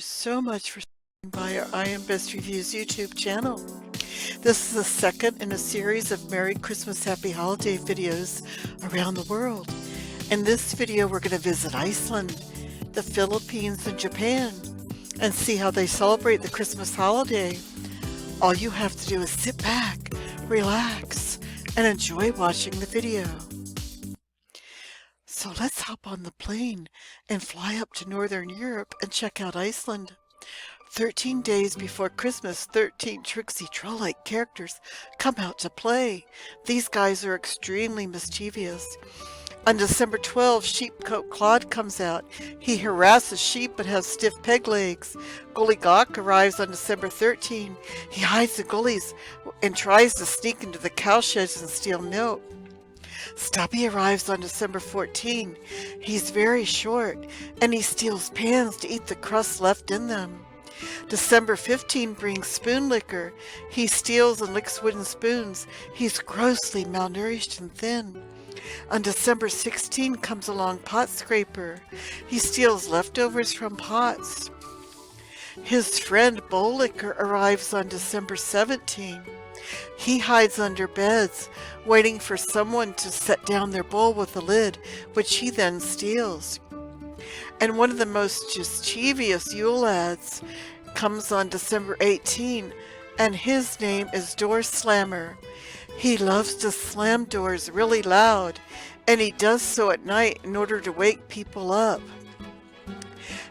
So much for stopping by our I Am Best Reviews YouTube channel. This is the second in a series of Merry Christmas Happy Holiday videos around the world. In this video we're going to visit Iceland, the Philippines and Japan and see how they celebrate the Christmas holiday. All you have to do is sit back, relax, and enjoy watching the video. So let's hop on the plane and fly up to Northern Europe and check out Iceland. 13 days before Christmas, 13 tricksy troll-like characters come out to play. These guys are extremely mischievous. On December 12, Sheep-Cote Clod comes out. He harasses sheep but has stiff peg legs. Gawk arrives on December 13. He hides the gullies and tries to sneak into the cowsheds and steal milk. Stubby arrives on December 14. He's very short, and he steals pans to eat the crust left in them. December 15 brings spoon licker. He steals and licks wooden spoons. He's grossly malnourished and thin. On December 16 comes along pot scraper. He steals leftovers from pots. His friend bowl licker arrives on December 17. He hides under beds, waiting for someone to set down their bowl with a lid, which he then steals. And one of the most mischievous Yule Lads comes on December 18, and his name is Door Slammer. He loves to slam doors really loud, and he does so at night in order to wake people up.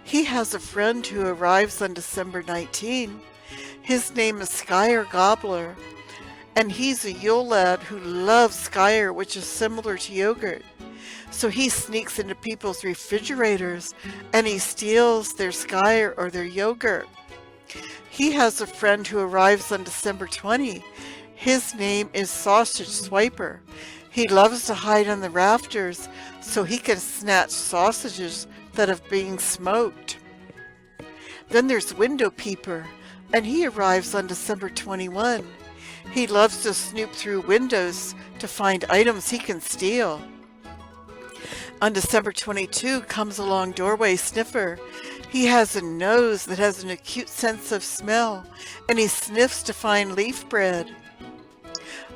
He has a friend who arrives on December 19. His name is Skyr-Gobbler. And he's a Yule Lad who loves Skyr, which is similar to yogurt. So he sneaks into people's refrigerators and he steals their Skyr or their yogurt. He has a friend who arrives on December 20. His name is Sausage Swiper. He loves to hide on the rafters so he can snatch sausages that are being smoked. Then there's Window-Peeper, and he arrives on December 21. He loves to snoop through windows to find items he can steal. On December 22 comes along Doorway-Sniffer. He has a nose that has an acute sense of smell, and he sniffs to find leaf bread.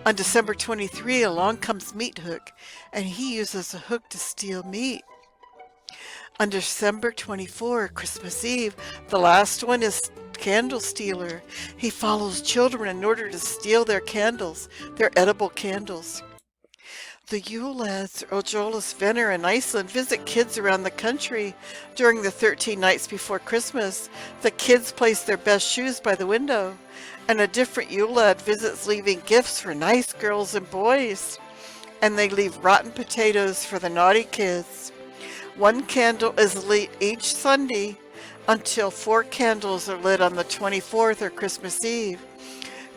On December 23 along comes Meat Hook, and he uses a hook to steal meat. On December 24, Christmas Eve, the last one is Candle Stealer. He follows children in order to steal their candles, their edible candles. The Yule Lads, or jolasveinar in Iceland, visit kids around the country during the 13 nights before Christmas. The kids place their best shoes by the window, and a different Yule Lad visits leaving gifts for nice girls and boys, and they leave rotten potatoes for the naughty kids. One candle is lit each Sunday until 4 candles are lit on the 24th or Christmas Eve.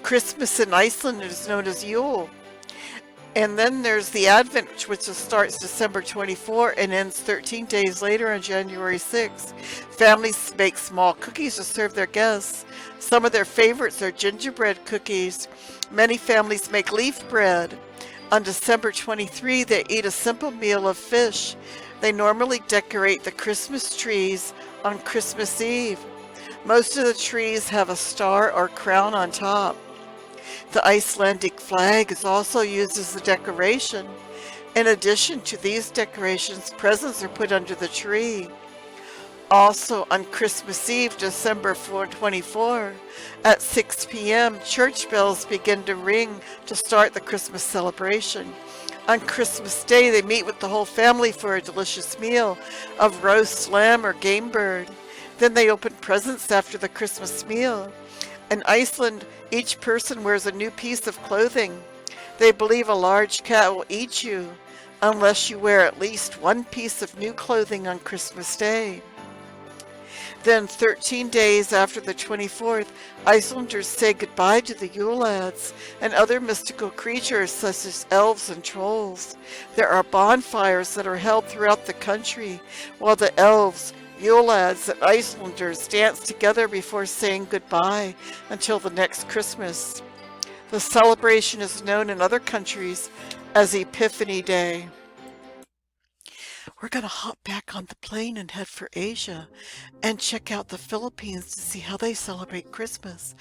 Christmas in Iceland is known as Yule. And then there's the Advent, which starts December 24 and ends 13 days later on January 6. Families make small cookies to serve their guests. Some of their favorites are gingerbread cookies. Many families make leaf bread. On December 23, they eat a simple meal of fish. They normally decorate the Christmas trees on Christmas Eve. Most of the trees have a star or crown on top. The Icelandic flag is also used as a decoration. In addition to these decorations, presents are put under the tree. Also on Christmas Eve, December 24, at 6 p.m., church bells begin to ring to start the Christmas celebration. On Christmas Day, they meet with the whole family for a delicious meal of roast lamb or game bird. Then they open presents after the Christmas meal. In Iceland, each person wears a new piece of clothing. They believe a large cat will eat you unless you wear at least one piece of new clothing on Christmas Day. Then 13 days after the 24th, Icelanders say goodbye to the Yule Lads and other mystical creatures such as elves and trolls. There are bonfires that are held throughout the country, while the elves, Yule Lads, and Icelanders dance together before saying goodbye until the next Christmas. The celebration is known in other countries as Epiphany Day. We're going to hop back on the plane and head for Asia and check out the Philippines to see how they celebrate Christmas.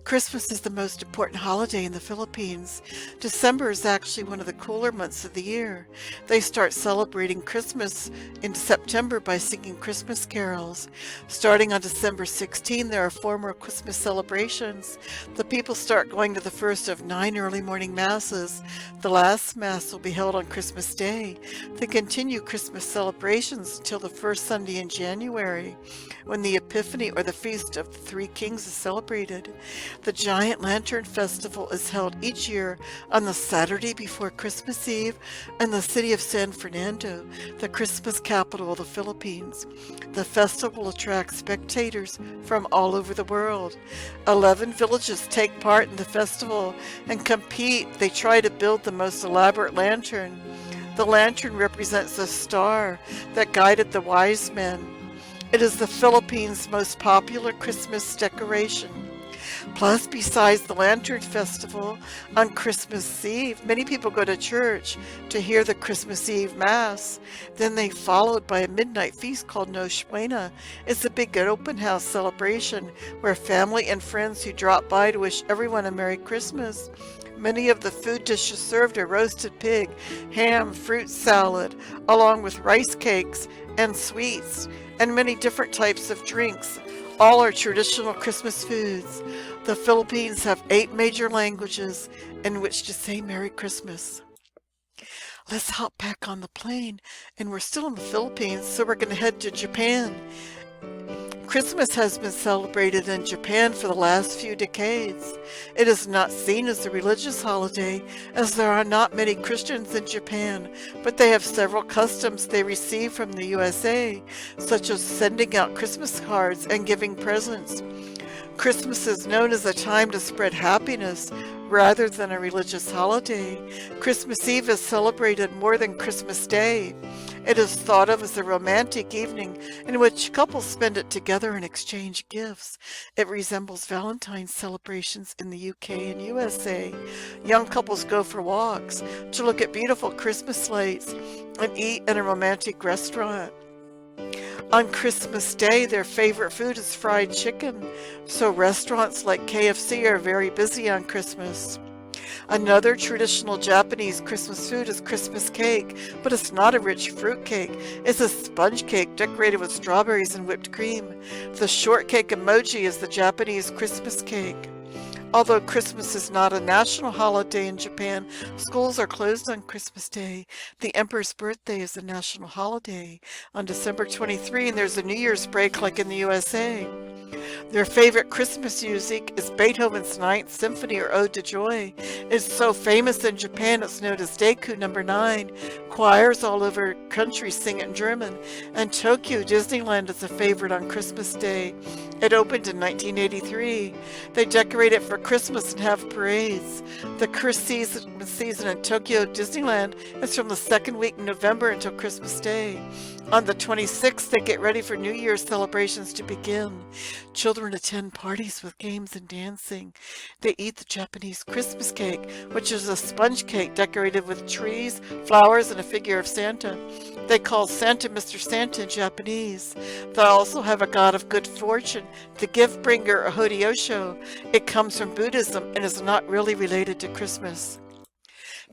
Christmas is the most important holiday in the Philippines. December is actually one of the cooler months of the year. They start celebrating Christmas in September by singing Christmas carols. Starting on December 16, there are 4 more Christmas celebrations. The people start going to the first of 9 early morning masses. The last mass will be held on Christmas Day. They continue Christmas celebrations until the first Sunday in January, when the Epiphany or the Feast of the Three Kings is celebrated. The Giant Lantern Festival is held each year on the Saturday before Christmas Eve in the city of San Fernando, the Christmas capital of the Philippines. The festival attracts spectators from all over the world. 11 villages take part in the festival and compete. They try to build the most elaborate lantern. The lantern represents the star that guided the wise men. It is the Philippines' most popular Christmas decoration. Plus, besides the Lantern Festival, on Christmas Eve, many people go to church to hear the Christmas Eve Mass. Then they followed by a midnight feast called Nochebuena. It's a big open house celebration where family and friends who drop by to wish everyone a Merry Christmas. Many of the food dishes served are roasted pig, ham, fruit salad, along with rice cakes and sweets, and many different types of drinks. All are traditional Christmas foods. The Philippines have 8 major languages in which to say Merry Christmas. Let's hop back on the plane, and we're still in the Philippines, so we're going to head to Japan. Christmas has been celebrated in Japan for the last few decades. It is not seen as a religious holiday, as there are not many Christians in Japan, but they have several customs they receive from the USA, such as sending out Christmas cards and giving presents. Christmas is known as a time to spread happiness rather than a religious holiday. Christmas Eve is celebrated more than Christmas Day. It is thought of as a romantic evening in which couples spend it together and exchange gifts. It resembles Valentine's celebrations in the UK and USA. Young couples go for walks to look at beautiful Christmas lights and eat in a romantic restaurant. On Christmas Day, their favorite food is fried chicken, so restaurants like KFC are very busy on Christmas. Another traditional Japanese Christmas food is Christmas cake, but it's not a rich fruit cake. It's a sponge cake decorated with strawberries and whipped cream. The shortcake emoji is the Japanese Christmas cake. Although Christmas is not a national holiday in Japan, schools are closed on Christmas Day. The Emperor's birthday is a national holiday on December 23, and there's a New Year's break like in the USA. Their favorite Christmas music is Beethoven's Ninth Symphony or Ode to Joy. It's so famous in Japan it's known as Deiku No. 9. Choirs all over the country sing it in German. And Tokyo Disneyland is a favorite on Christmas Day. It opened in 1983. They decorate it for Christmas and have parades. The Christmas season in Tokyo Disneyland is from the second week in November until Christmas Day. On the 26th, they get ready for New Year's celebrations to begin. Children attend parties with games and dancing. They eat the Japanese Christmas cake, which is a sponge cake decorated with trees, flowers, and a figure of Santa. They call Santa Mr. Santa in Japanese. They also have a god of good fortune, the gift bringer or Hodiosho. It comes from Buddhism and is not really related to Christmas.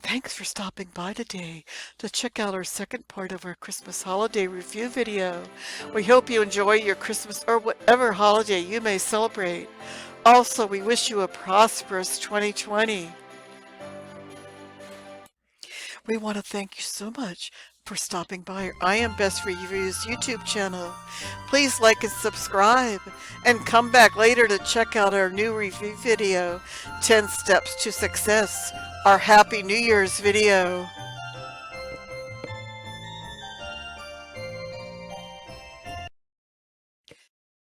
Thanks for stopping by today to check out our second part of our Christmas holiday review video. We hope you enjoy your Christmas or whatever holiday you may celebrate. Also, we wish you a prosperous 2020. We want to thank you so much for stopping by our I Am Best Reviews YouTube channel. Please like and subscribe, and come back later to check out our new review video, 10 Steps to Success, our Happy New Year's video.